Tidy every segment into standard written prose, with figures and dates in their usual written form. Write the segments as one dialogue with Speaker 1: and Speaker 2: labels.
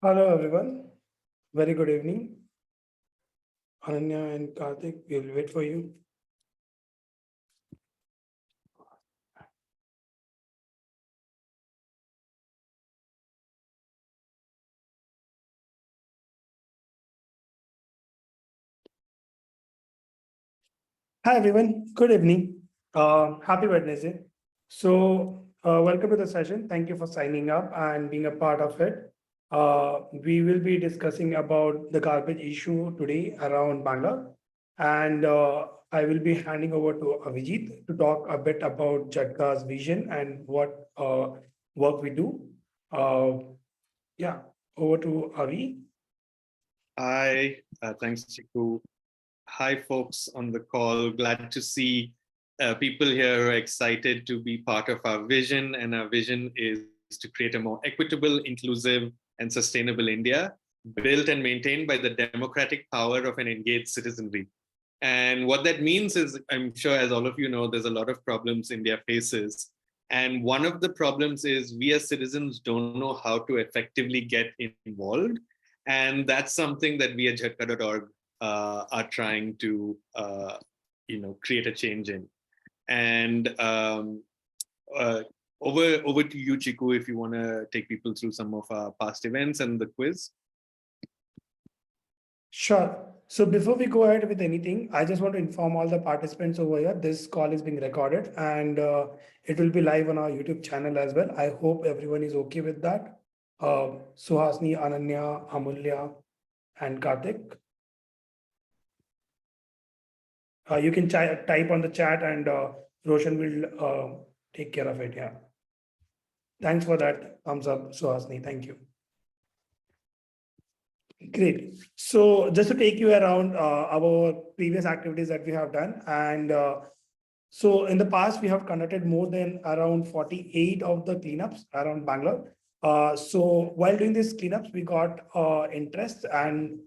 Speaker 1: Hello everyone. Very good evening. Ananya and Karthik, we'll wait for you. Hi everyone. Good evening. Happy Wednesday. Welcome to the session. Thank you for signing up and being a part of it. We will be discussing about the garbage issue today around Bangalore, and I will be handing over to Avijit to talk a bit about Jhatkaa's vision and what work we do. Uh, yeah, over to Avi.
Speaker 2: Hi, thanks, Chiku. Hi, folks on the call. Glad to see people here who are excited to be part of our vision. And our vision is to create a more equitable, inclusive, and sustainable India, built and maintained by the democratic power of an engaged citizenry. And what that means is, I'm sure, as all of you know, there's a lot of problems India faces. And one of the problems is we as citizens don't know how to effectively get involved. And that's something that we at Jhatkaa.org are trying to create a change in. And uh, over to you, Chiku, if you want to take people through some of our past events and the quiz.
Speaker 1: Sure. So before we go ahead with anything, I just want to inform all the participants over here. This call is being recorded and it will be live on our YouTube channel as well. I hope everyone is okay with that. Suhasni, Ananya, Amulya, and Karthik. You can type on the chat and Roshan will take care of it. Yeah. Thanks for that thumbs up, Suhasni. Thank you. Great. So just to take you around our previous activities that we have done. And so in the past, we have conducted more than around 48 of the cleanups around Bangalore. So while doing these cleanups, we got interest and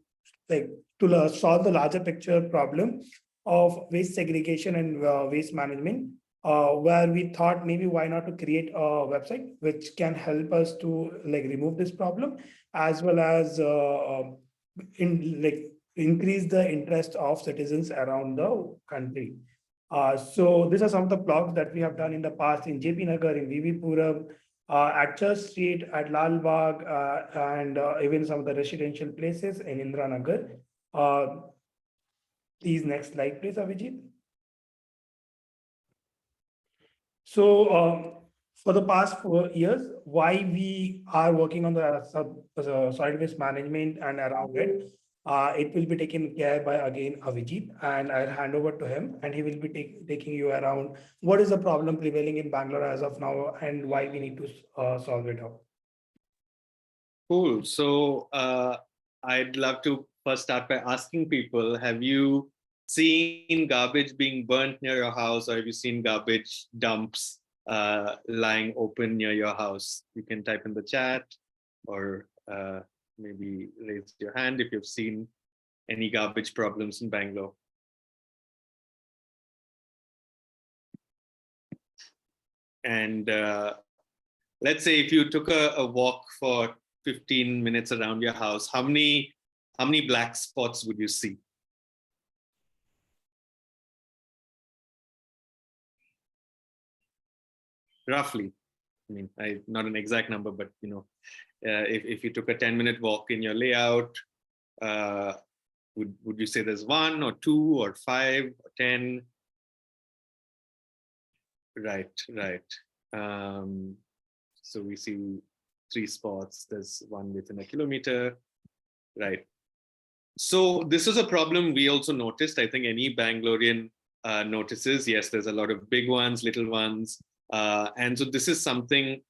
Speaker 1: like to solve the larger picture problem of waste segregation and waste management, where we thought maybe why not to create a website which can help us to like remove this problem as well as increase the interest of citizens around the country. So these are some of the blogs that we have done in the past in JP Nagar, in VV Puram, at Church Street, at Lal Bagh, and even some of the residential places in Indra Nagar. Please next slide, please, Avijit. So for the past 4 years, why we are working on the solid waste management and around it, it will be taken care by again Avijit, and I'll hand over to him, and he will be taking you around what is the problem prevailing in Bangalore as of now, and why we need to solve it out.
Speaker 2: Cool. So I'd love to first start by asking people, have you seen garbage being burnt near your house, or have you seen garbage dumps lying open near your house? You can type in the chat or maybe raise your hand if you've seen any garbage problems in Bangalore. And let's say if you took a walk for 15 minutes around your house, how many black spots would you see? Roughly. I mean, not an exact number, but you know, if you took a 10-minute walk in your layout, would you say there's 1 or 2 or 5 or 10? Right. So we see 3 spots. There's 1 within a kilometer. Right. So this is a problem we also noticed. I think any Bangalorean notices. Yes, there's a lot of big ones, little ones. And so this is something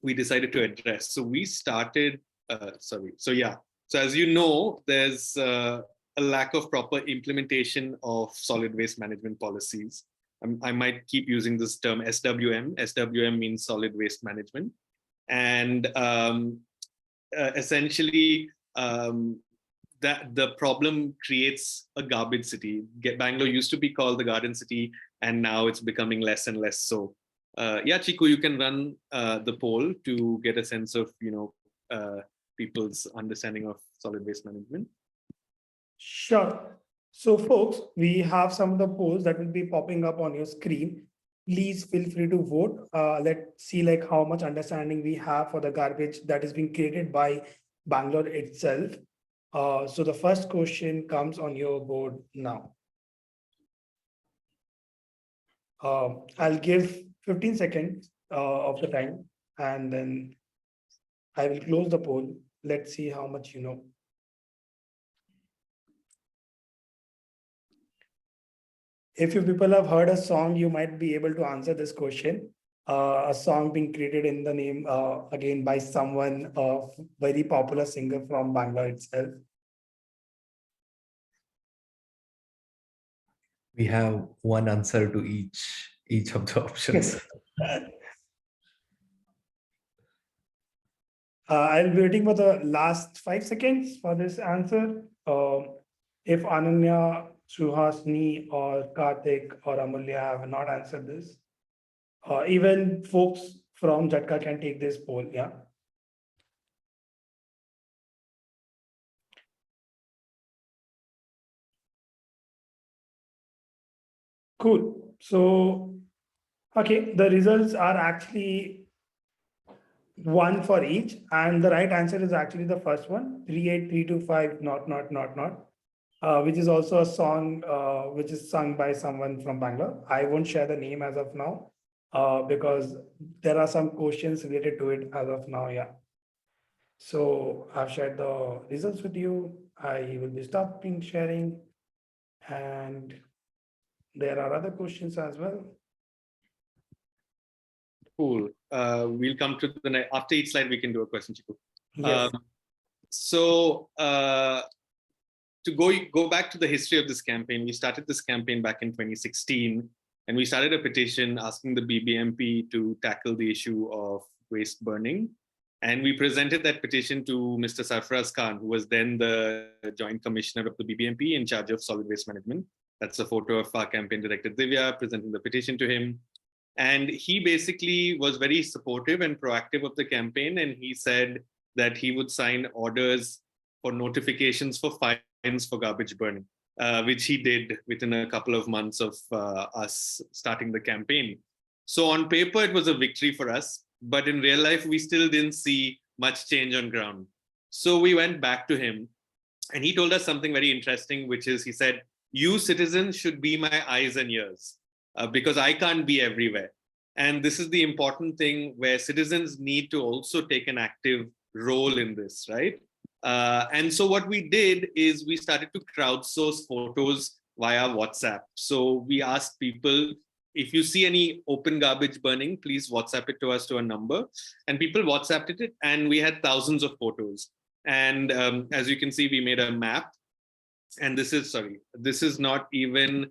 Speaker 2: we decided to address. So we started, So as you know, there's a lack of proper implementation of solid waste management policies. I might keep using this term SWM. SWM means solid waste management. And essentially, that the problem creates a garbage city. Bangalore used to be called the Garden City, and now it's becoming less and less so. Yeah, Chiku, you can run the poll to get a sense of people's understanding of solid waste management?
Speaker 1: Sure. So folks, we have some of the polls that will be popping up on your screen. Please feel free to vote. Let's see like how much understanding we have for the garbage that is being created by Bangalore itself. So the first question comes on your board now. I'll give 15 seconds of the time, and then I will close the poll. Let's see how much you know. If you people have heard a song, you might be able to answer this question. A song being created in the name again by someone, very popular singer from Bangalore itself.
Speaker 3: We have one answer to each of the options.
Speaker 1: I'll be waiting for the last 5 seconds for this answer. If Ananya, Suhasni, or Karthik, or Amulya have not answered this, even folks from Jhatkaa can take this poll. Yeah. Cool. So, okay, the results are actually one for each, and the right answer is actually the first one, 38325 not, which is also a song which is sung by someone from Bangalore. I won't share the name as of now because there are some questions related to it as of now. Yeah. So I've shared the results with you. I will be stopping sharing, and there are other questions as well.
Speaker 2: Cool. We'll come to the next. After each slide, we can do a question, Chiku.
Speaker 1: Yes.
Speaker 2: So to go back to the history of this campaign, we started this campaign back in 2016, and we started a petition asking the BBMP to tackle the issue of waste burning. And we presented that petition to Mr. Sarfaraz Khan, who was then the Joint Commissioner of the BBMP in charge of solid waste management. That's a photo of our campaign director, Divya, presenting the petition to him. And he basically was very supportive and proactive of the campaign. And he said that he would sign orders for notifications for fines for garbage burning, which he did within a couple of months of us starting the campaign. So on paper, it was a victory for us. But in real life, we still didn't see much change on ground. So we went back to him, and he told us something very interesting, which is he said, you citizens should be my eyes and ears because I can't be everywhere. And this is the important thing where citizens need to also take an active role in this, right? And so what we did is we started to crowdsource photos via WhatsApp. So we asked people, if you see any open garbage burning, please WhatsApp it to us to a number. And people WhatsApped it, and we had thousands of photos. And as you can see, we made a map. And this is not even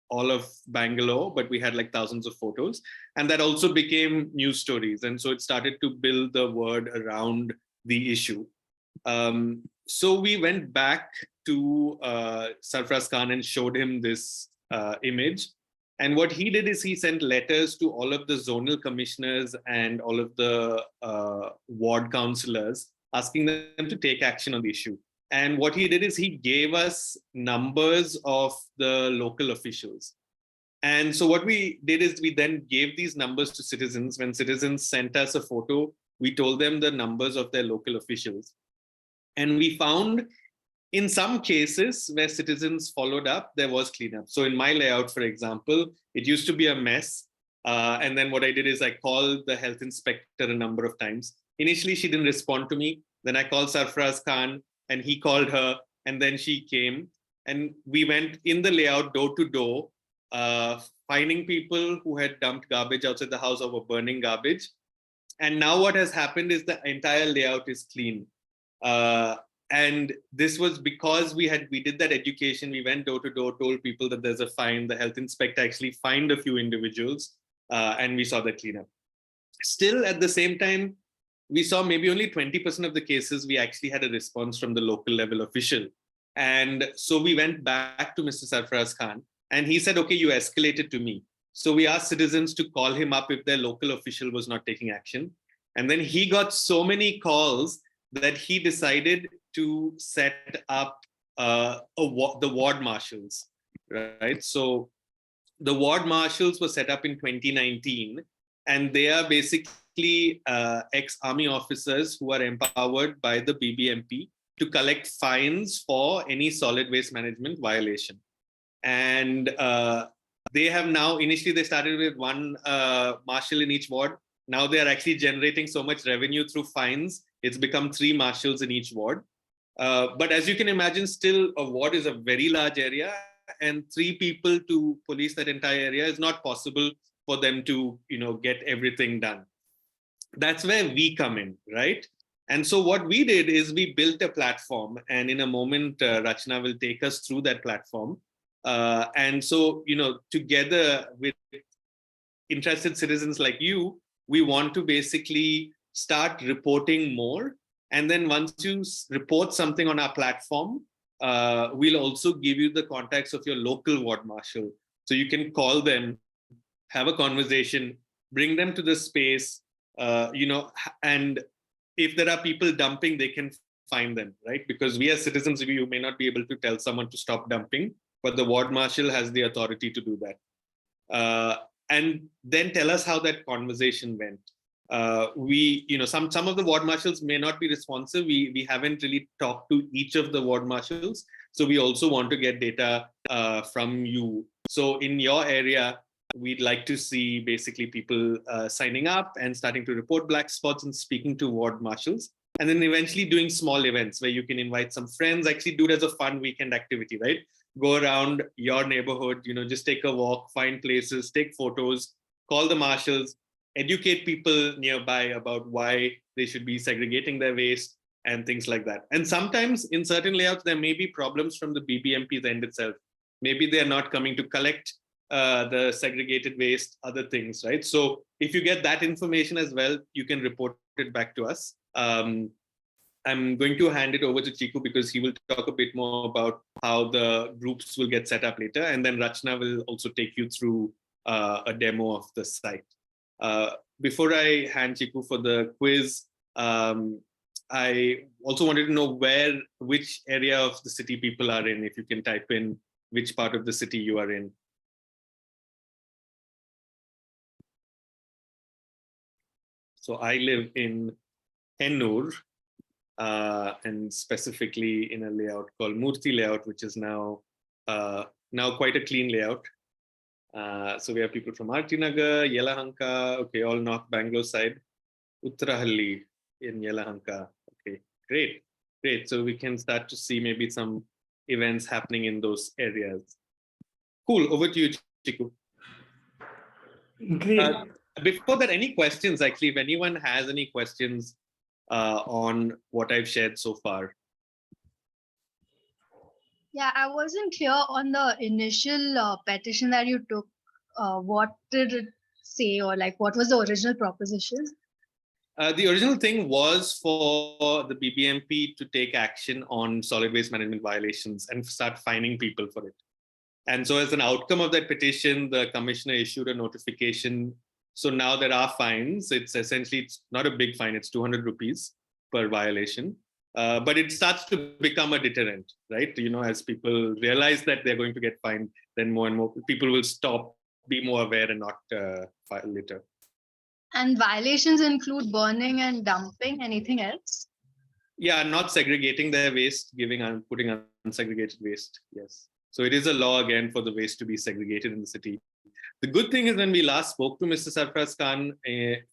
Speaker 2: all of Bangalore, but we had like thousands of photos. And that also became news stories. And so it started to build the word around the issue. So we went back to Sarfaraz Khan and showed him this image. And what he did is he sent letters to all of the zonal commissioners and all of the ward councillors, asking them to take action on the issue. And what he did is he gave us numbers of the local officials. And so what we did is we then gave these numbers to citizens. When citizens sent us a photo, we told them the numbers of their local officials. And we found in some cases where citizens followed up, there was cleanup. So in my layout, for example, it used to be a mess. And then what I did is I called the health inspector a number of times. Initially, she didn't respond to me. Then I called Sarfaraz Khan, and he called her, and then she came. And we went in the layout door to door, finding people who had dumped garbage outside the house or were burning garbage. And now what has happened is the entire layout is clean. And this was because we did that education. We went door to door, told people that there's a fine. The health inspector actually fined a few individuals, and we saw the cleanup. Still, at the same time, we saw maybe only 20% of the cases we actually had a response from the local level official. And so we went back to Mr. Sarfaraz Khan, and he said, okay, you escalated to me. So we asked citizens to call him up if their local official was not taking action. And then he got so many calls that he decided to set up the ward marshals, right? So the ward marshals were set up in 2019, and they are basically ex-army officers who are empowered by the BBMP to collect fines for any solid waste management violation. And they have now, initially they started with one marshal in each ward. Now they are actually generating so much revenue through fines. It's become 3 marshals in each ward. But as you can imagine, still a ward is a very large area, and 3 people to police that entire area is not possible for them to, get everything done. That's where we come in, right? And so what we did is we built a platform, and in a moment, Rachna will take us through that platform. And so, together with interested citizens like you, we want to basically start reporting more. And then once you report something on our platform, we'll also give you the contacts of your local ward marshal. So you can call them, have a conversation, bring them to the space, and if there are people dumping, they can find them, right? Because we as citizens, you may not be able to tell someone to stop dumping, but the ward marshal has the authority to do that. And then tell us how that conversation went. Some of the ward marshals may not be responsive. We haven't really talked to each of the ward marshals. So we also want to get data from you. So in your area, we'd like to see basically people signing up and starting to report black spots and speaking to ward marshals. And then eventually doing small events where you can invite some friends, actually do it as a fun weekend activity, right? Go around your neighborhood, just take a walk, find places, take photos, call the marshals, educate people nearby about why they should be segregating their waste and things like that. And sometimes in certain layouts, there may be problems from the BBMP's end itself. Maybe they're not coming to collect the segregated waste, other things, right? So if you get that information as well, you can report it back to us. I'm going to hand it over to Chiku because he will talk a bit more about how the groups will get set up later. And then Rachna will also take you through a demo of the site. Before I hand Chiku for the quiz, I also wanted to know which area of the city people are in, if you can type in which part of the city you are in. So I live in Hennur, and specifically in a layout called Murthy layout, which is now quite a clean layout. So we have people from Artinagar, Yelahanka, okay, all North Bangalore side, Uttarahalli in Yelahanka. Okay, great. So we can start to see maybe some events happening in those areas. Cool, over to you, Chiku.
Speaker 1: Great.
Speaker 2: Before that, any questions, actually, if anyone has any questions on what I've shared so far?
Speaker 4: Yeah, I wasn't clear on the initial petition that you took. What did it say, or like what was the original proposition?
Speaker 2: The original thing was for the BBMP to take action on solid waste management violations and start fining people for it. And so as an outcome of that petition, the commissioner issued a notification. So now there are fines. It's not a big fine. It's 200 rupees per violation. But it starts to become a deterrent, right? As people realize that they're going to get fined, then more and more people will stop, be more aware and not file later.
Speaker 4: And violations include burning and dumping. Anything else?
Speaker 2: Yeah, not segregating their waste, putting unsegregated waste. Yes. So it is a law again for the waste to be segregated in the city. The good thing is when we last spoke to Mr. Sarfraz Khan,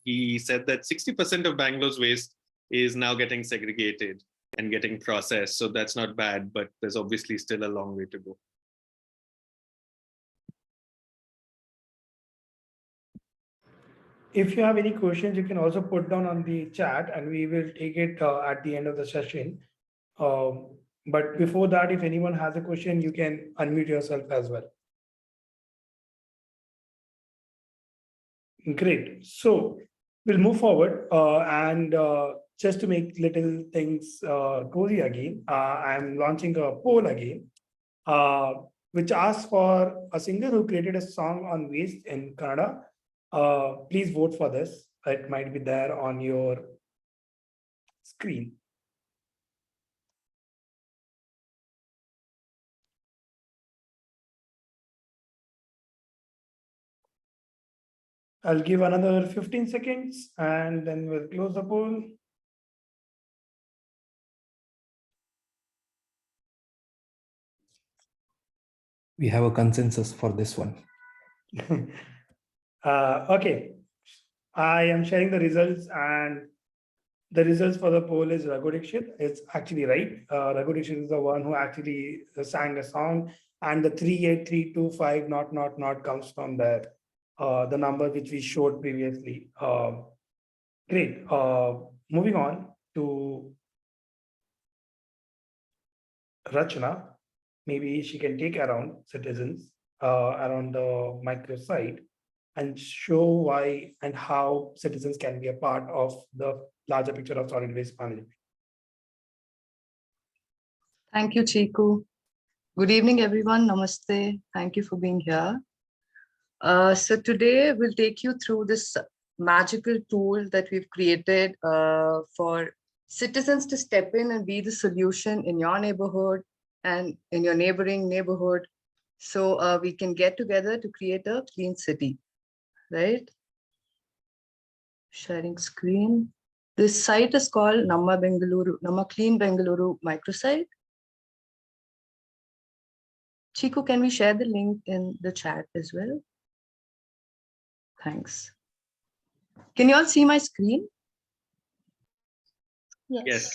Speaker 2: he said that 60% of Bangalore's waste is now getting segregated and getting processed. So that's not bad, but there's obviously still a long way to go.
Speaker 1: If you have any questions, you can also put down on the chat and we will take it at the end of the session. But before that, if anyone has a question, you can unmute yourself as well. Great. So we'll move forward and just to make little things cozy again, I'm launching a poll again, which asks for a singer who created a song on waste in Kannada. Please vote for this. It might be there on your screen. I'll give another 15 seconds and then we'll close the poll.
Speaker 3: We have a consensus for this one.
Speaker 1: Okay, I am sharing the results, and the results for the poll is Raghu Dixit. It's actually right. Raghu Dixit is the one who actually sang a song, and the 38325 not comes from there. The number which we showed previously. Great. Moving on to Rachna. Maybe she can take around citizens around the microsite and show why and how citizens can be a part of the larger picture of solid waste management.
Speaker 5: Thank you, Chiku. Good evening, everyone. Namaste. Thank you for being here. So today we'll take you through this magical tool that we've created for citizens to step in and be the solution in your neighborhood and in your neighboring neighborhood. So we can get together to create a clean city, right? Sharing screen. This site is called Namma Clean Bengaluru microsite. Chiku, can we share the link in the chat as well? Thanks. Can you all see my screen?
Speaker 2: Yes.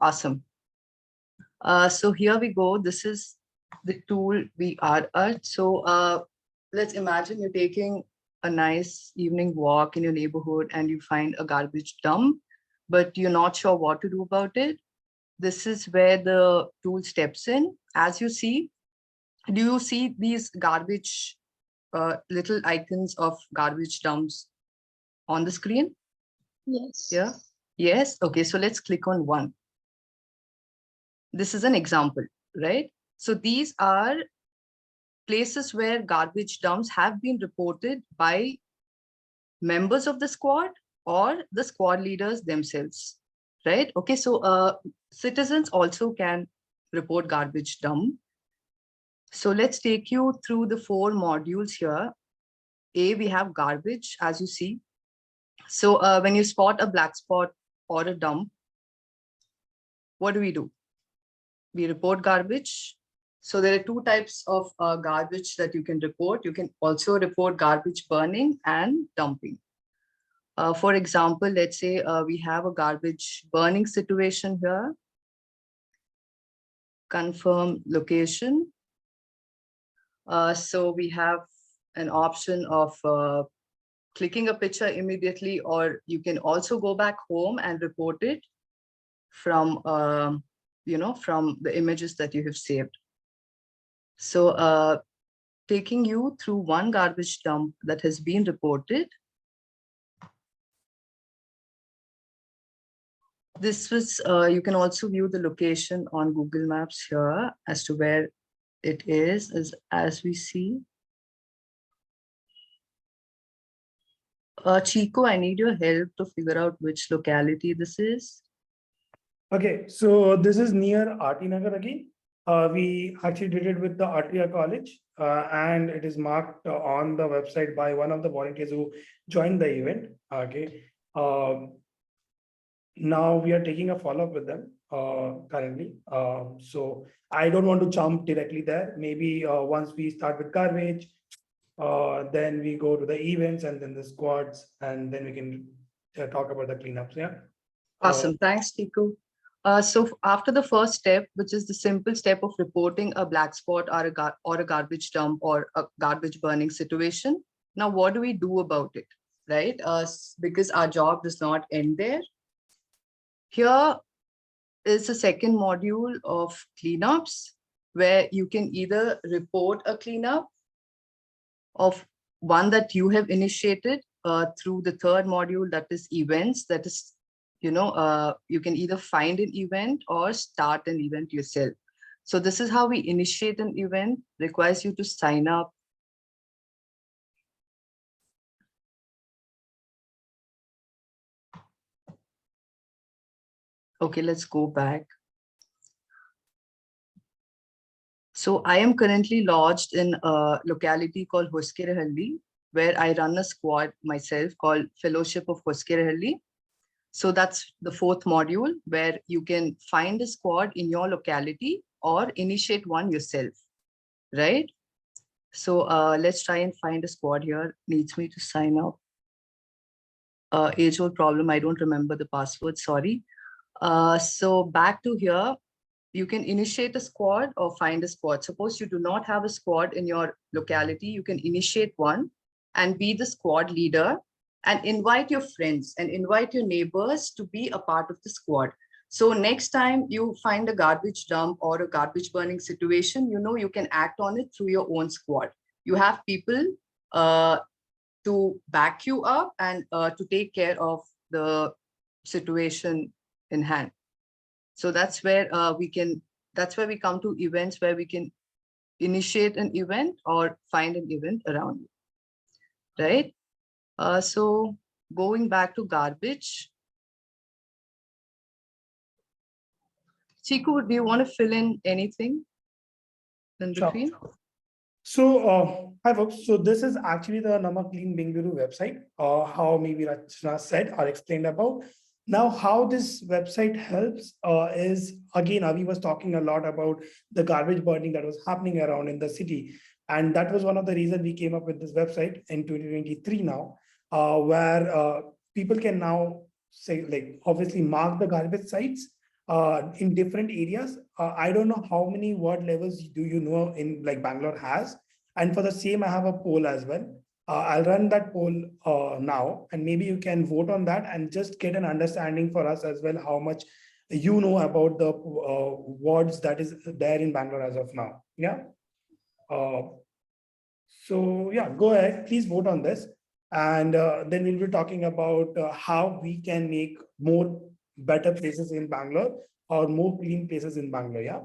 Speaker 5: Awesome. So here we go. This is the tool we are at. So let's imagine you're taking a nice evening walk in your neighborhood and you find a garbage dump, but you're not sure what to do about it. This is where the tool steps in. As you see, do you see these garbage little icons of garbage dumps on the screen?
Speaker 4: Yes.
Speaker 5: Yeah. Yes. Okay. So let's click on one. This is an example, right? So these are places where garbage dumps have been reported by members of the squad or the squad leaders themselves, right? Okay. So citizens also can report garbage dump. So let's take you through the 4 modules here. A, we have garbage, as you see. So when you spot a black spot or a dump, what do? We report garbage. So there are 2 types of garbage that you can report. You can also report garbage burning and dumping. For example, let's say we have a garbage burning situation here. Confirm location. So we have an option of clicking a picture immediately, or you can also go back home and report it from, from the images that you have saved. So taking you through one garbage dump that has been reported. This was, you can also view the location on Google Maps here as to where it is, as we see. Chico, I need your help to figure out which locality this is.
Speaker 1: Okay, so this is near RT Nagar again. We actually did it with the Atria College, and it is marked on the website by one of the volunteers who joined the event. Okay, now we are taking a follow-up with them currently. So I don't want to jump directly there. Maybe once we start with garbage, then we go to the events and then the squads, and then we can talk about the cleanups. Yeah.
Speaker 5: Awesome. Thanks, Chico. So after the first step, which is the simple step of reporting a black spot or a garbage dump or a garbage burning situation, now what do we do about it, right? Because our job does not end there. Here is the second module of cleanups, where you can either report a cleanup of one that you have initiated through the third module, that is events. That is, you can either find an event or start an event yourself. So this is how we initiate an event. Requires you to sign up. Okay, let's go back. So I am currently lodged in a locality called Hoskerehalli, where I run a squad myself called Fellowship of Hoskerehalli. So that's the fourth module where you can find a squad in your locality or initiate one yourself, right? So let's try and find a squad here. Needs me to sign up. Age-old problem, I don't remember the password, sorry. So back to here, you can initiate a squad or find a squad. Suppose you do not have a squad in your locality, you can initiate one and be the squad leader and invite your friends and invite your neighbors to be a part of the squad. So next time you find a garbage dump or a garbage burning situation, you know you can act on it through your own squad. You have people to back you up and to take care of the situation in hand. So that's where that's where we come to events where we can initiate an event or find an event around you, right? So going back to garbage. Chiku, do you want to fill in anything in
Speaker 1: Sure.
Speaker 5: between?
Speaker 1: So, hi folks. So this is actually the Namma Clean Bengaluru website, how maybe Rachna said or explained about. Now, how this website helps is, again, Avi was talking a lot about the garbage burning that was happening around in the city. And that was one of the reasons we came up with this website in 2023 now, where people can now say, like, obviously mark the garbage sites in different areas. I don't know how many ward levels do you know in like Bangalore has. And for the same, I have a poll as well. I'll run that poll now, and maybe you can vote on that and just get an understanding for us as well how much you know about the wards that is there in Bangalore as of now. Yeah. So yeah, go ahead. Please vote on this, and then we'll be talking about how we can make more better places in Bangalore or more clean places in Bangalore. Yeah.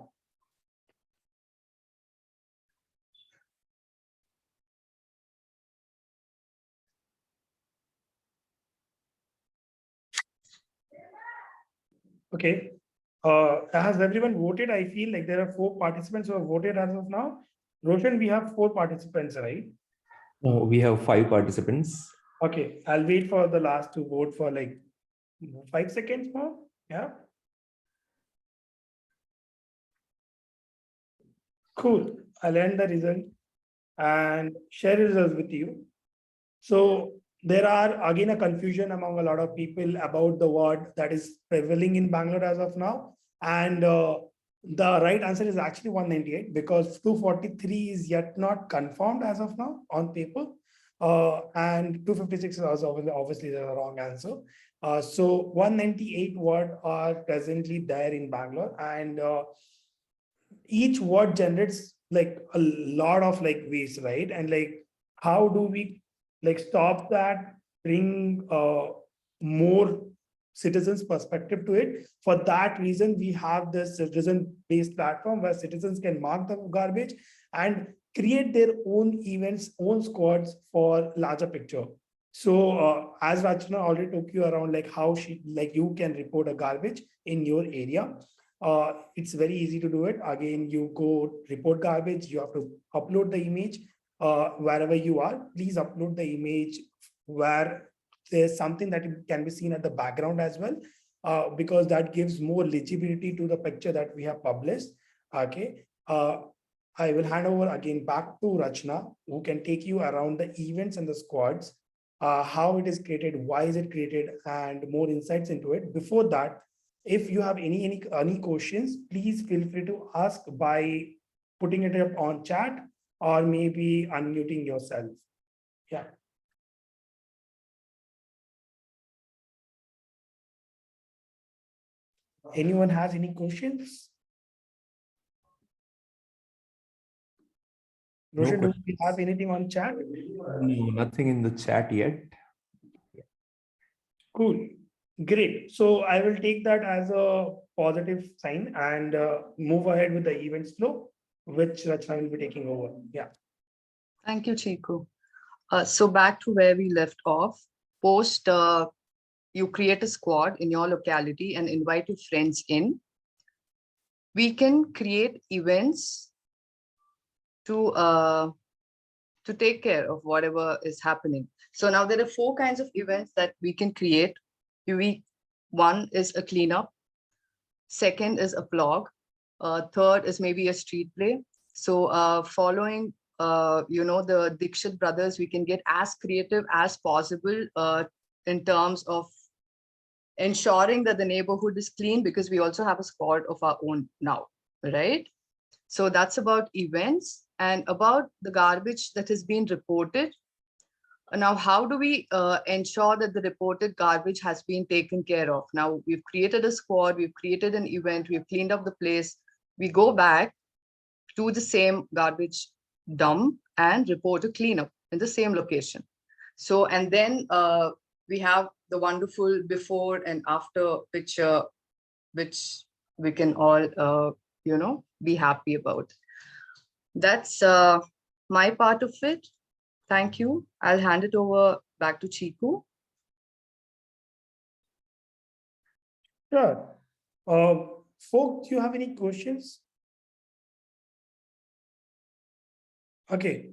Speaker 1: Okay. Has everyone voted? I feel like there are 4 participants who have voted as of now. Roshan, we have 4 participants, right?
Speaker 3: No, we have 5 participants.
Speaker 1: Okay, I'll wait for the last to vote for like 5 seconds more. Yeah. Cool. I'll end the result and share results with you. So there are again a confusion among a lot of people about the word that is prevailing in Bangalore as of now. And the right answer is actually 198 because 243 is yet not confirmed as of now on paper. And 256 is also obviously the wrong answer. So 198 words are presently there in Bangalore, and each word generates like a lot of like waste, right? And like, how do we like stop that, bring more citizens perspective to it? For that reason, we have this citizen based platform where citizens can mark the garbage and create their own events, own squads for larger picture. So as Rachna already took you around, like how you can report a garbage in your area. It's very easy to do it. Again, you go report garbage, you have to upload the image wherever you are. Please upload the image where there's something that can be seen at the background as well, because that gives more legibility to the picture that we have published. Okay. I will hand over again back to Rachna, who can take you around the events and the squads, how it is created, why is it created, and more insights into it. Before that, if you have any questions, please feel free to ask by putting it up on chat or maybe unmuting yourself. Yeah. Anyone has any questions? Roshan, do you have anything on chat?
Speaker 3: No, nothing in the chat yet.
Speaker 1: Cool. Great. So I will take that as a positive sign and move ahead with the events flow, which Rachna will be taking over. Yeah.
Speaker 5: Thank you, Chiku. So back to where we left off. Post you create a squad in your locality and invite your friends in. We can create events to take care of whatever is happening. So now there are 4 kinds of events that we can create. One is a cleanup. Second is a vlog. Third is maybe a street play. So following, the Dixit brothers, we can get as creative as possible in terms of ensuring that the neighborhood is clean, because we also have a squad of our own now, right? So that's about events. And about the garbage that has been reported. Now, how do we ensure that the reported garbage has been taken care of? Now, we've created a squad, we've created an event, we've cleaned up the place. We go back to the same garbage dump and report a cleanup in the same location. So, and then we have the wonderful before and after picture, which we can all, be happy about. That's my part of it. Thank you. I'll hand it over back to Chiku.
Speaker 1: Sure. Folks, do you have any questions? Okay.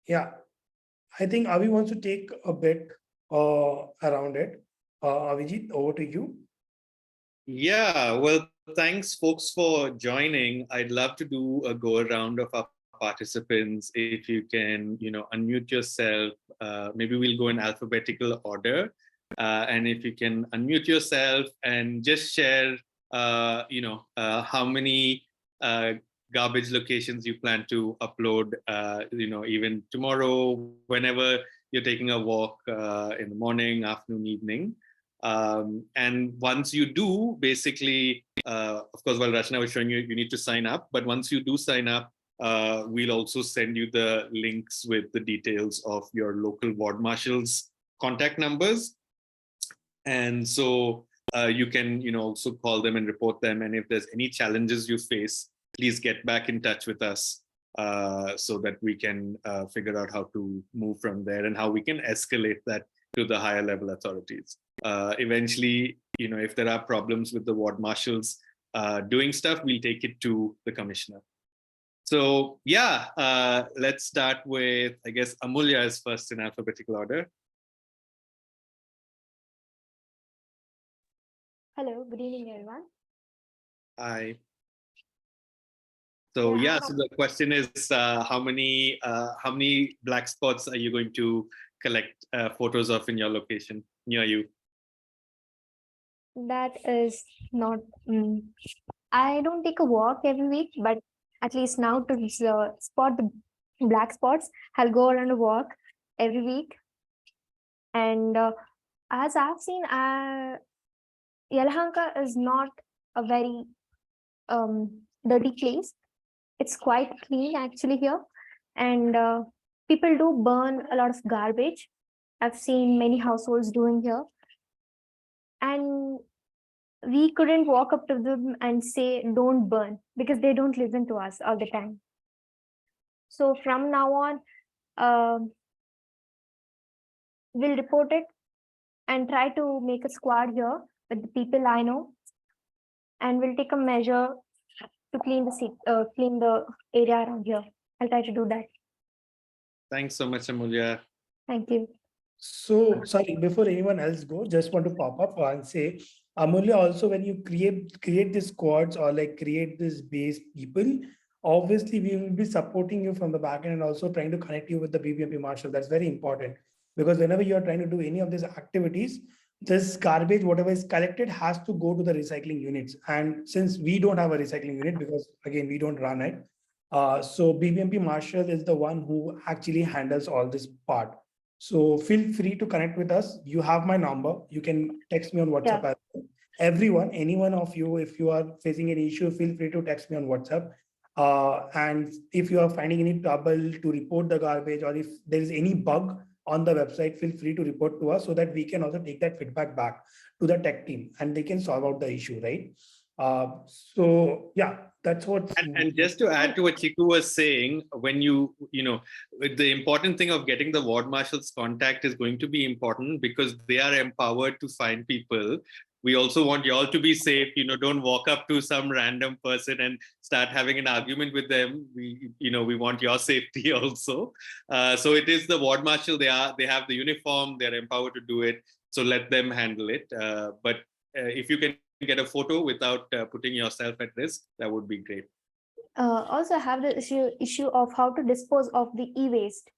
Speaker 1: Yeah. I think Avi wants to take a bit around it. Avijit, over to you.
Speaker 2: Yeah, well, thanks folks for joining. I'd love to do a go around of our participants. If you can, unmute yourself, maybe we'll go in alphabetical order. And if you can unmute yourself and just share, how many garbage locations you plan to upload, even tomorrow, whenever you're taking a walk in the morning, afternoon, evening. And once you do, basically, of course, while Rachna was showing you, you need to sign up. But once you do sign up, we'll also send you the links with the details of your local ward marshals' contact numbers. And so you can, also call them and report them. And if there's any challenges you face, please get back in touch with us so that we can figure out how to move from there and how we can escalate that to the higher level authorities. Eventually, if there are problems with the ward marshals doing stuff, we'll take it to the commissioner. So yeah, let's start with, I guess, Amulya is first in alphabetical order.
Speaker 6: Hello, good evening, everyone.
Speaker 2: Hi. So yeah, so the question is, how many black spots are you going to collect photos of in your location near you?
Speaker 6: That is not, I don't take a walk every week, but at least now to spot the black spots, I'll go around a walk every week. And as I've seen, Yelahanka is not a very dirty place. It's quite clean actually here. And people do burn a lot of garbage. I've seen many households doing here. And we couldn't walk up to them and say, don't burn, because they don't listen to us all the time. So from now on, we'll report it and try to make a squad here with the people I know. And we'll take a measure to clean the area around here. I'll try to do that.
Speaker 2: Thanks so much, Amulya.
Speaker 6: Thank you.
Speaker 1: So sorry, before anyone else go, just want to pop up and say, Amulya, also when you create these squads or like create this base people, obviously we will be supporting you from the back end and also trying to connect you with the BBMP marshal. That's very important, because whenever you are trying to do any of these activities, this garbage, whatever is collected, has to go to the recycling units. And since we don't have a recycling unit, because again, we don't run it, so BBMP marshal is the one who actually handles all this part. So feel free to connect with us. You have my number. You can text me on WhatsApp.
Speaker 6: Yeah.
Speaker 1: Everyone, any one of you, if you are facing any issue, feel free to text me on WhatsApp. And if you are finding any trouble to report the garbage, or if there is any bug on the website, feel free to report to us so that we can also take that feedback back to the tech team and they can solve out the issue, right? So yeah, that's what.
Speaker 2: And just to add to what Chiku was saying, when the important thing of getting the ward marshal's contact is going to be important because they are empowered to find people. We also want y'all to be safe. Don't walk up to some random person and start having an argument with them. We want your safety also. So it is the ward marshal. They have the uniform. They're empowered to do it. So let them handle it. But if you can get a photo without putting yourself at risk, that would be great.
Speaker 6: Also have the issue of how to dispose of the e-waste,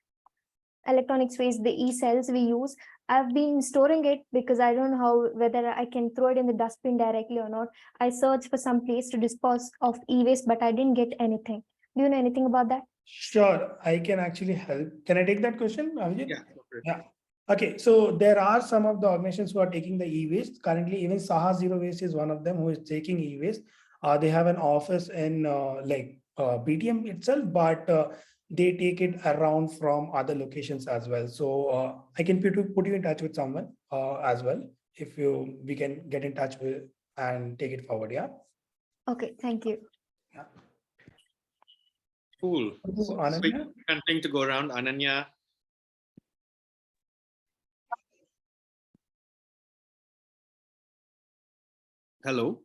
Speaker 6: electronics waste, the e-cells we use. I've been storing it because I don't know whether I can throw it in the dustbin directly or not. I searched for some place to dispose of e-waste, but I didn't get anything. Do you know anything about that?
Speaker 1: Sure, I can actually help. Can I take that question, Avijit?
Speaker 2: Yeah.
Speaker 1: Yeah. Okay, so there are some of the organizations who are taking the e-waste. Currently, even Saha Zero Waste is one of them who is taking e-waste. They have an office in BTM itself, but they take it around from other locations as well. So I can put you in touch with someone as well if we can get in touch with and take it forward. Yeah.
Speaker 6: Okay, thank you.
Speaker 1: Yeah.
Speaker 2: Cool. So we
Speaker 1: Ananya?
Speaker 2: continue to go around. Ananya. Hello.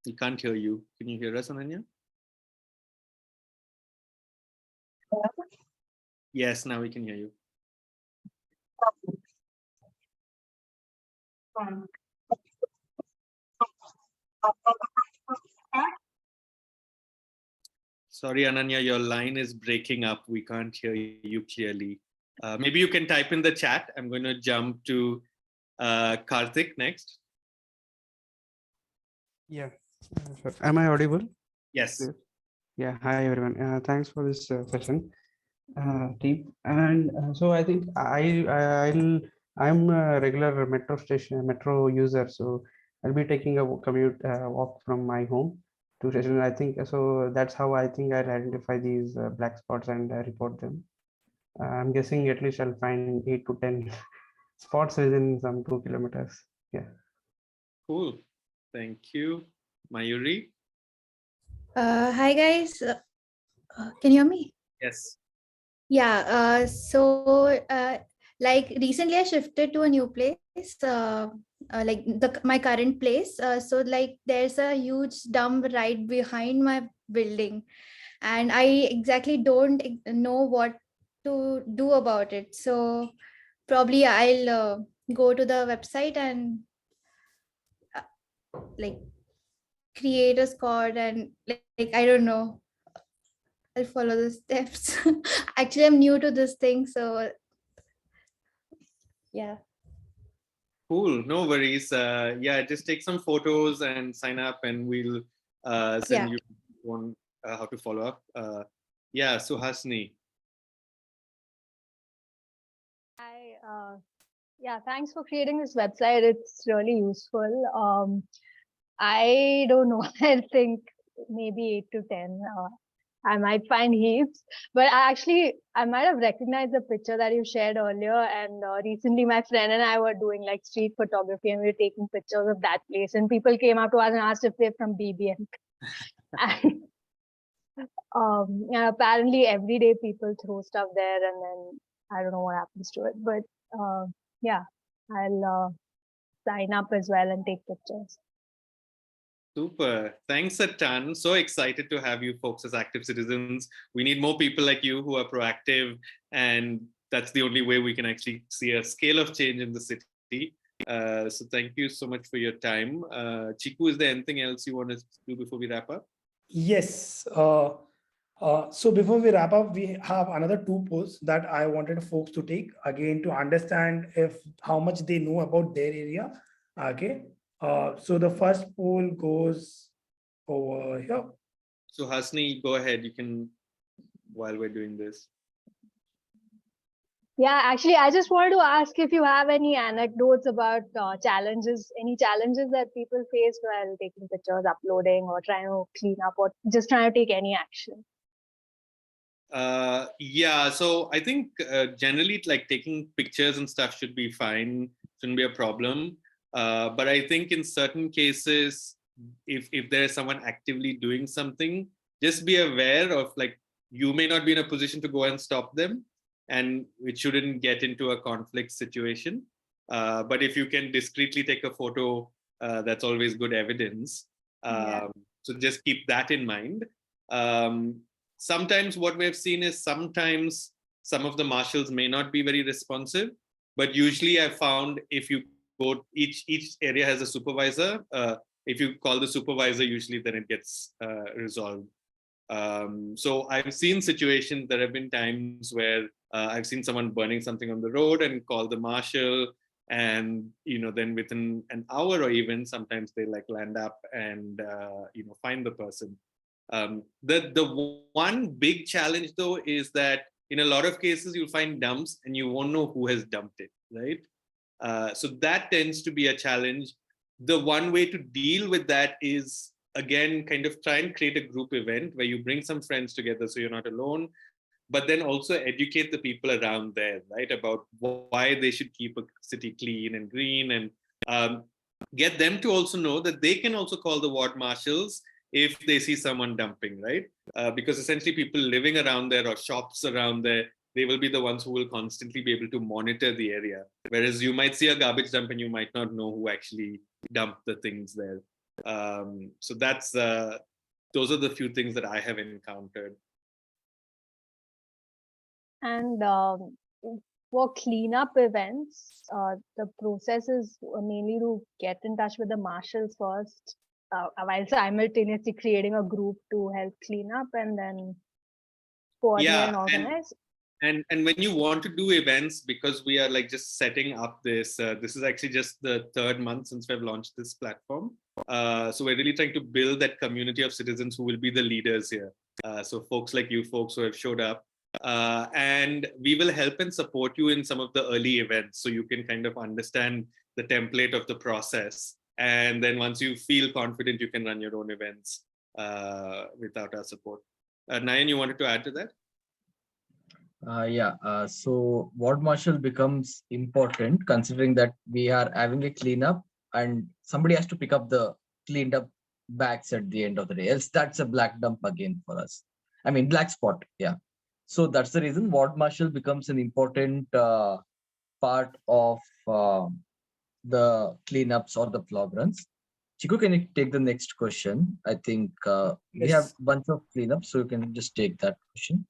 Speaker 2: We can't hear you. Can you hear us, Ananya? Yes, now we can hear you. Sorry, Ananya, your line is breaking up. We can't hear you clearly. Maybe you can type in the chat. I'm going to jump to Karthik next.
Speaker 7: Yeah. Sure. Am I audible?
Speaker 2: Yes.
Speaker 7: Yeah. Hi, everyone. Thanks for this session, team. And so I think I'm a regular metro user. So I'll be taking a commute walk from my home to station. I think so. That's how I think I'll identify these black spots and report them. I'm guessing at least I'll find 8 to 10 spots within some 2 kilometers. Yeah.
Speaker 2: Cool. Thank you. Mayuri?
Speaker 8: Hi guys, can you hear me?
Speaker 2: Yes.
Speaker 8: Yeah, like recently I shifted to a new place, like my current place. So like there's a huge dump right behind my building, and I exactly don't know what to do about it. So probably I'll go to the website and like create a squad and like I don't know. I'll follow the steps. Actually, I'm new to this thing, so yeah.
Speaker 2: Cool. No worries. Yeah, just take some photos and sign up, and we'll send you on how to follow up. Yeah, Suhasini.
Speaker 9: Yeah, thanks for creating this website. It's really useful. I don't know. I think maybe 8 to 10. I might find heaps, but I might have recognized the picture that you shared earlier. And recently, my friend and I were doing like street photography, and we were taking pictures of that place. And people came up to us and asked if they're from BBM. And apparently, every day people throw stuff there, and then I don't know what happens to it. But yeah, I'll sign up as well and take pictures.
Speaker 2: Super. Thanks a ton. So excited to have you folks as active citizens. We need more people like you who are proactive, and that's the only way we can actually see a scale of change in the city. So thank you so much for your time. Chiku, is there anything else you want to do before we wrap up?
Speaker 1: Yes. So before we wrap up, we have another 2 polls that I wanted folks to take again to understand how much they know about their area. Okay. So the first poll goes over here.
Speaker 2: So Hasni, go ahead. You can, while we're doing this.
Speaker 9: Yeah, actually, I just wanted to ask if you have any anecdotes about challenges, any challenges that people face while taking pictures, uploading, or trying to clean up, or just trying to take any action.
Speaker 2: Yeah, so I think generally like taking pictures and stuff should be fine, shouldn't be a problem. But I think in certain cases, if there is someone actively doing something, just be aware of, like, you may not be in a position to go and stop them, and it shouldn't get into a conflict situation. But if you can discreetly take a photo, that's always good evidence.
Speaker 9: Yeah.
Speaker 2: So just keep that in mind. Sometimes what we've seen is sometimes some of the marshals may not be very responsive, but usually I've found if you go, each area has a supervisor. If you call the supervisor, usually then it gets resolved. So I've seen situations, there have been times where I've seen someone burning something on the road and call the marshal, and then within an hour or even sometimes they like land up and find the person. The one big challenge though is that in a lot of cases you'll find dumps and you won't know who has dumped it, right? So that tends to be a challenge. The one way to deal with that is, again, kind of try and create a group event where you bring some friends together so you're not alone, but then also educate the people around there, right, about why they should keep a city clean and green, and get them to also know that they can also call the ward marshals if they see someone dumping, right? Because essentially people living around there or shops around there, they will be the ones who will constantly be able to monitor the area. Whereas you might see a garbage dump and you might not know who actually dumped the things there. So that's those are the few things that I have encountered.
Speaker 9: And for cleanup events, the process is mainly to get in touch with the marshals first, while simultaneously creating a group to help clean up and then coordinate and organize.
Speaker 2: And when you want to do events, because we are like just setting up this, this is actually just the 3rd month since we've launched this platform. So we're really trying to build that community of citizens who will be the leaders here. So folks like you folks who have showed up, and we will help and support you in some of the early events so you can kind of understand the template of the process. And then once you feel confident, you can run your own events without our support. Nayan, you wanted to add to that?
Speaker 3: So ward marshal becomes important considering that we are having a cleanup and somebody has to pick up the cleaned up bags at the end of the day. Else that's a black dump again for us. I mean, black spot. Yeah. So that's the reason ward marshal becomes an important part of the cleanups or the plow runs. Chiku, can you take the next question? I think we have a bunch of cleanups, so you can just take that question.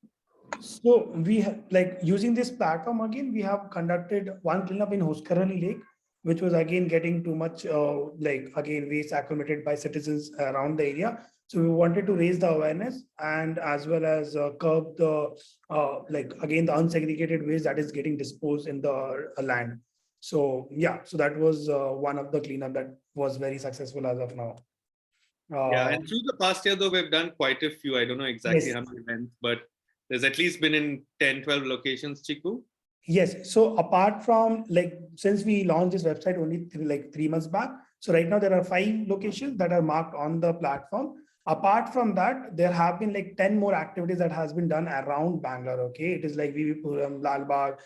Speaker 1: So we have, like, using this platform again, we have conducted one cleanup in Hoskarani Lake, which was again getting too much waste accumulated by citizens around the area. So we wanted to raise the awareness and as well as curb the the unsegregated waste that is getting disposed in the land. So yeah, so that was one of the cleanup that was very successful as of now.
Speaker 2: And through the past year though, we've done quite a few. I don't know exactly how many events, but there's at least been in 10, 12 locations, Chiku.
Speaker 1: Yes. So apart from, like, since we launched this website only 3 months back, so right now there are 5 locations that are marked on the platform. Apart from that, there have been like 10 more activities that has been done around Bangalore. Okay, it is like Vivipuram, Lalbagh,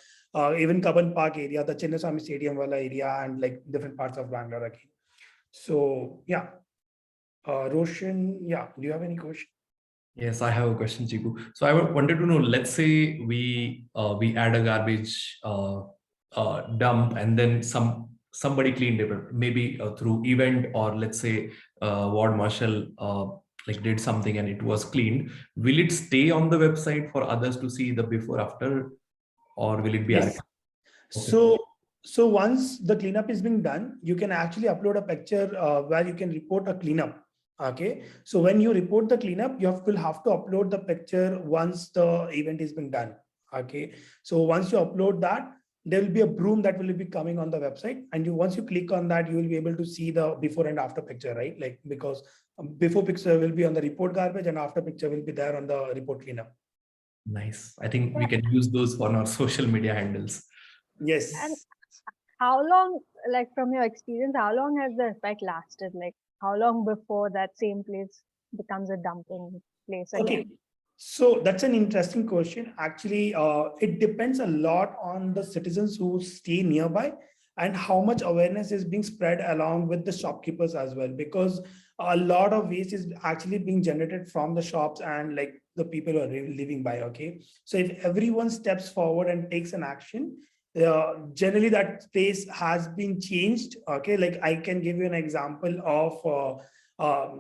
Speaker 1: even Kaban Park area, the Chinnaswamy Stadium wala area, and like different parts of Bangalore again. So yeah, Roshan, yeah, do you have any question?
Speaker 3: Yes, I have a question, Chiku. So I wanted to know, let's say we add a garbage dump and then somebody cleaned it, maybe through event, or let's say ward marshal did something and it was cleaned. Will it stay on the website for others to see the before after, or will it be?
Speaker 1: Yes. So once the cleanup is being done, you can actually upload a picture where you can report a cleanup. Okay, so when you report the cleanup, you will have to upload the picture once the event is being done. Okay, so once you upload that, there will be a broom that will be coming on the website, and once you click on that, you will be able to see the before and after picture, right? Like, because before picture will be on the report garbage and after picture will be there on the report cleanup.
Speaker 3: Nice. I think we can use those on our social media handles.
Speaker 1: Yes.
Speaker 9: And how long, like from your experience, how long has the effect lasted? Like, how long before that same place becomes a dumping place again?
Speaker 1: Okay, so that's an interesting question. Actually, it depends a lot on the citizens who stay nearby, and how much awareness is being spread along with the shopkeepers as well, because a lot of waste is actually being generated from the shops and like the people who are living by. Okay, so if everyone steps forward and takes an action, generally that place has been changed. Okay, like I can give you an example of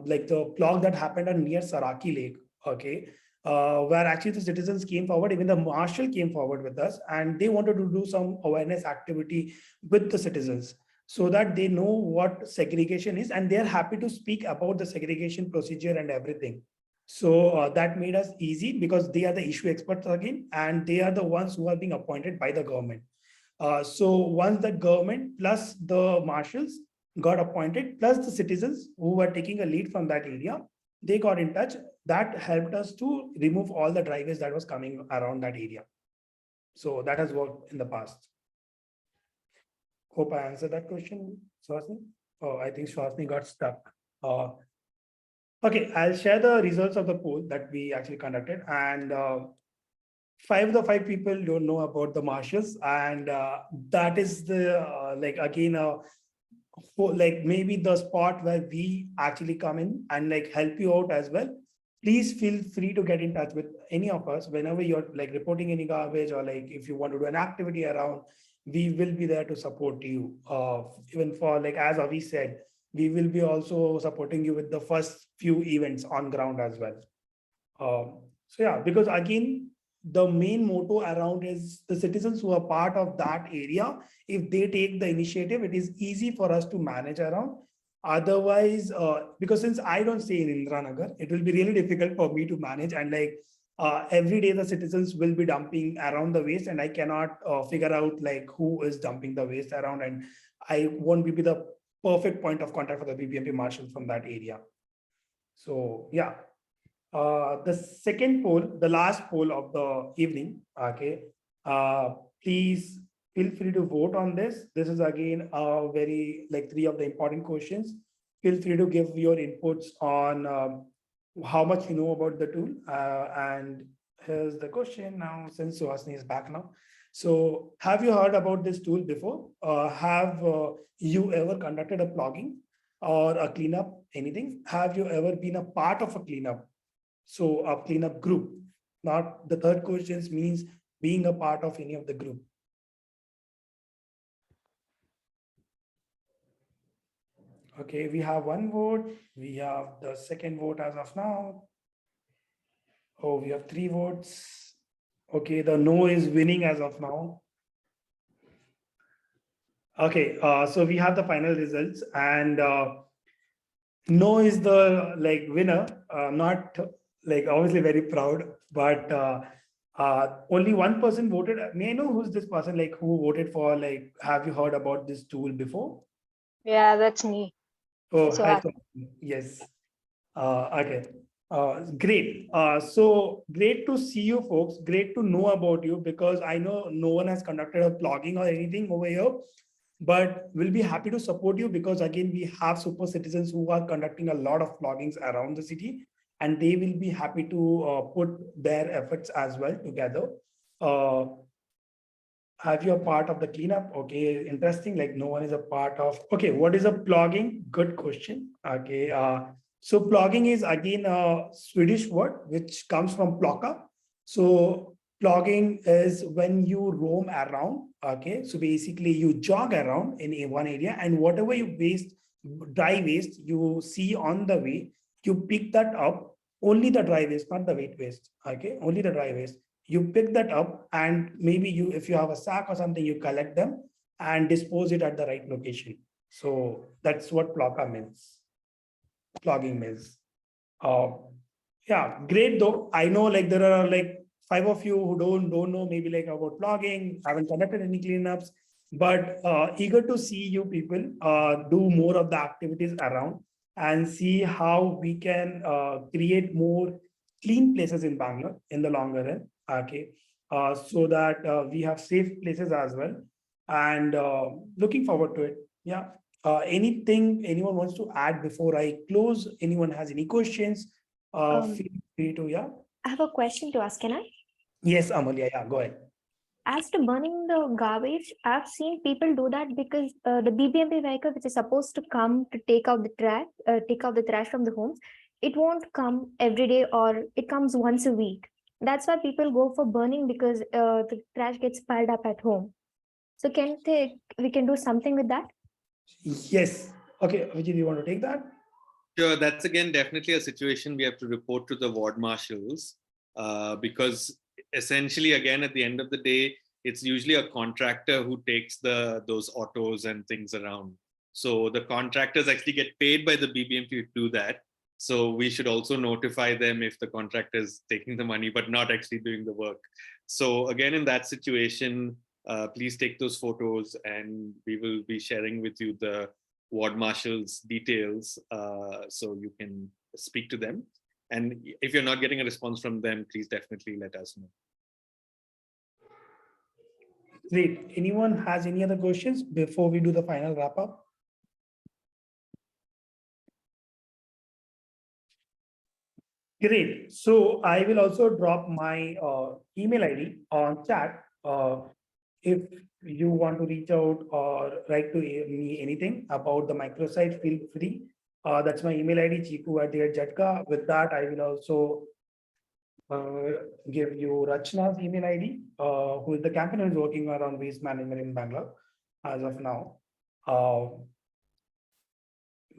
Speaker 1: like the plug that happened on near Saraki Lake. Okay, where actually the citizens came forward, even the marshal came forward with us, and they wanted to do some awareness activity with the citizens so that they know what segregation is, and they're happy to speak about the segregation procedure and everything. So that made us easy because they are the issue experts again, and they are the ones who are being appointed by the government. So once the government plus the marshals got appointed, plus the citizens who were taking a lead from that area, they got in touch. That helped us to remove all the drivers that was coming around that area. So that has worked in the past. Hope I answered that question, Swasni. Oh, I think Swasni got stuck. Okay, I'll share the results of the poll that we actually conducted, and 5 of the 5 people don't know about the marshals, and that is the like again like maybe the spot where we actually come in and like help you out as well. Please feel free to get in touch with any of us whenever you're like reporting any garbage, or like if you want to do an activity around, we will be there to support you. Even for like, as Avi said, we will be also supporting you with the first few events on ground as well. So yeah, because again, the main motto around is the citizens who are part of that area. If they take the initiative, it is easy for us to manage around. Otherwise, because since I don't stay in Indranagar, it will be really difficult for me to manage. And like every day the citizens will be dumping around the waste, and I cannot figure out like who is dumping the waste around, and I won't be the perfect point of contact for the BBMP marshal from that area. So yeah. The second poll, the last poll of the evening, okay, please feel free to vote on this. This is again very like 3 of the important questions. Feel free to give your inputs on how much you know about the tool. And here's the question now, since Suhasini is back now. So have you heard about this tool before? Have you ever conducted a plugging or a cleanup, anything? Have you ever been a part of a cleanup? So a cleanup group, not the third question means being a part of any of the group. Okay, we have 1 vote. We have the second vote as of now. Oh, we have 3 votes. Okay, the no is winning as of now. Okay, so we have the final results, and no is the like winner. Not like obviously very proud, but only 1 person voted. May I know who's this person, like who voted for, like, have you heard about this tool before?
Speaker 9: Yeah, that's me.
Speaker 1: Oh,
Speaker 9: So
Speaker 1: hi. Yes. Okay. Great. So great to see you folks. Great to know about you, because I know no one has conducted a blogging or anything over here, but we'll be happy to support you, because again, we have super citizens who are conducting a lot of bloggings around the city, and they will be happy to put their efforts as well together. Have you a part of the cleanup? Okay, interesting. Like no one is a part of. Okay, what is a plugging? Good question. Okay, so plugging is again a Swedish word which comes from plocka. So plugging is when you roam around. Okay, so basically you jog around in one area, and whatever you waste, dry waste you see on the way, you pick that up. Only the dry waste, not the wet waste. Okay, only the dry waste. You pick that up, and maybe you, if you have a sack or something, you collect them and dispose it at the right location. So that's what plocka means. Plugging means. Yeah, great though. I know like there are like 5 of you who don't know maybe like about plugging, haven't conducted any cleanups, but eager to see you people do more of the activities around and see how we can create more clean places in Bangalore in the longer run. Okay, so that we have safe places as well, and looking forward to it. Yeah. Anything anyone wants to add before I close? Anyone has any questions? Feel free to. Yeah.
Speaker 6: I have a question to ask. Can I?
Speaker 1: Yes, Amalia. Yeah, go ahead.
Speaker 6: as to burning the garbage, I've seen people do that because the BBMP vehicle, which is supposed to come to take out the trash from the homes, it won't come every day or it comes once a week. That's why people go for burning because the trash gets piled up at home. So we can do something with that?
Speaker 1: Yes. Okay, Vijay, do you want to take that?
Speaker 2: Sure, that's again definitely a situation we have to report to the ward marshals because essentially, again, at the end of the day, it's usually a contractor who takes those autos and things around. So the contractors actually get paid by the BBMP to do that. So we should also notify them if the contractor is taking the money but not actually doing the work. So again, in that situation, please take those photos and we will be sharing with you the ward marshal's details so you can speak to them. And if you're not getting a response from them, please definitely let us know.
Speaker 1: Great. Anyone has any other questions before we do the final wrap up? Great. So I will also drop my email ID on chat. If you want to reach out or write to me anything about the microsite, feel free. That's my email ID, chiku@Jhatkaa. With that, I will also give you Rachna's email ID, who is the campaign who is working around waste management in Bangalore as of now.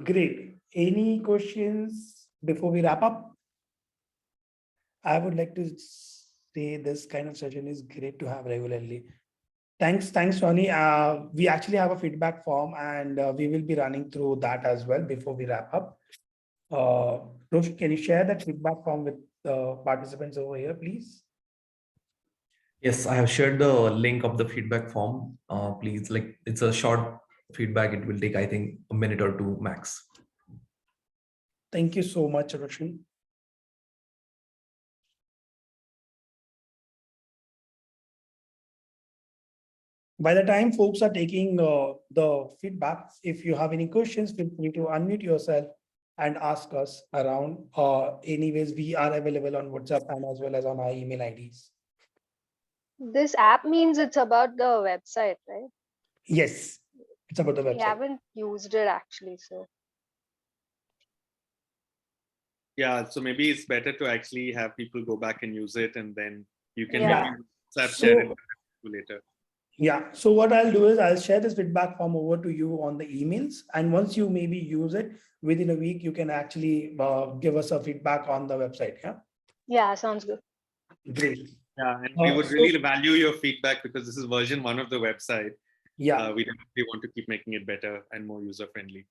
Speaker 1: Great. Any questions before we wrap up? I would like to say this kind of session is great to have regularly. Thanks, Tony. We actually have a feedback form and we will be running through that as well before we wrap up. Rosh, can you share that feedback form with the participants over here, please?
Speaker 10: Yes, I have shared the link of the feedback form. Please, like it's a short feedback. It will take, I think, a minute or two max.
Speaker 1: Thank you so much, Roshan. By the time folks are taking the feedback, if you have any questions, feel free to unmute yourself and ask us around. Anyways, we are available on WhatsApp and as well as on our email IDs.
Speaker 9: This app means it's about the website, right?
Speaker 1: Yes, it's about the website.
Speaker 9: We haven't used it actually, so.
Speaker 2: Yeah, so maybe it's better to actually have people go back and use it and then you can
Speaker 9: Yeah.
Speaker 2: maybe WhatsApp share it later.
Speaker 1: Yeah, so what I'll do is I'll share this feedback form over to you on the emails. And once you maybe use it within a week, you can actually give us a feedback on the website. Yeah.
Speaker 9: Yeah, sounds good.
Speaker 1: Great.
Speaker 2: Yeah, and we would really value your feedback because this is version 1 of the website.
Speaker 1: Yeah.
Speaker 2: We definitely want to keep making it better and more user friendly.